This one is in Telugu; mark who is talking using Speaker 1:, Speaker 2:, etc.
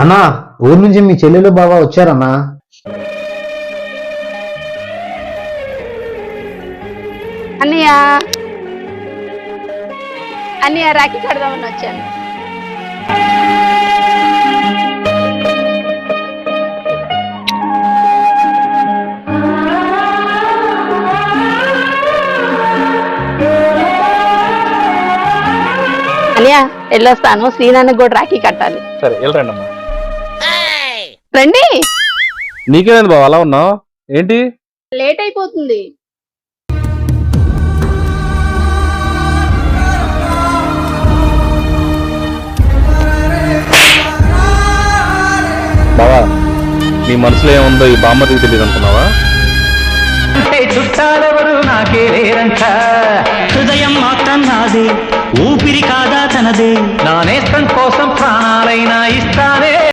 Speaker 1: అన్నా, ఊరు నుంచి మీ చెల్లెలు బావ వచ్చారన్నా.
Speaker 2: అన్నయ్య అన్నయ్య రాఖీ కడదామని వచ్చాను. అన్నయ్య వెళ్ళొస్తాను, శ్రీనాన్నకి కూడా రాఖీ కట్టాలి.
Speaker 3: సరే వెళ్ళరండి అమ్మా.
Speaker 2: రండి,
Speaker 3: నీకేమైంది బావ అలా ఉన్నావు ఏంటి?
Speaker 2: లేట్ అయిపోతుంది.
Speaker 3: బావా నీ మనసులో ఏముందో ఈ బామ్మతికి తెలియదు అనుకున్నావా?
Speaker 4: చుట్టాలెవరు నాకే లేరంట, హృదయం మాత్రం నాదే, ఊపిరి కాదా తనదే, నా నేస్తం కోసం ప్రాణాలైనా ఇస్తా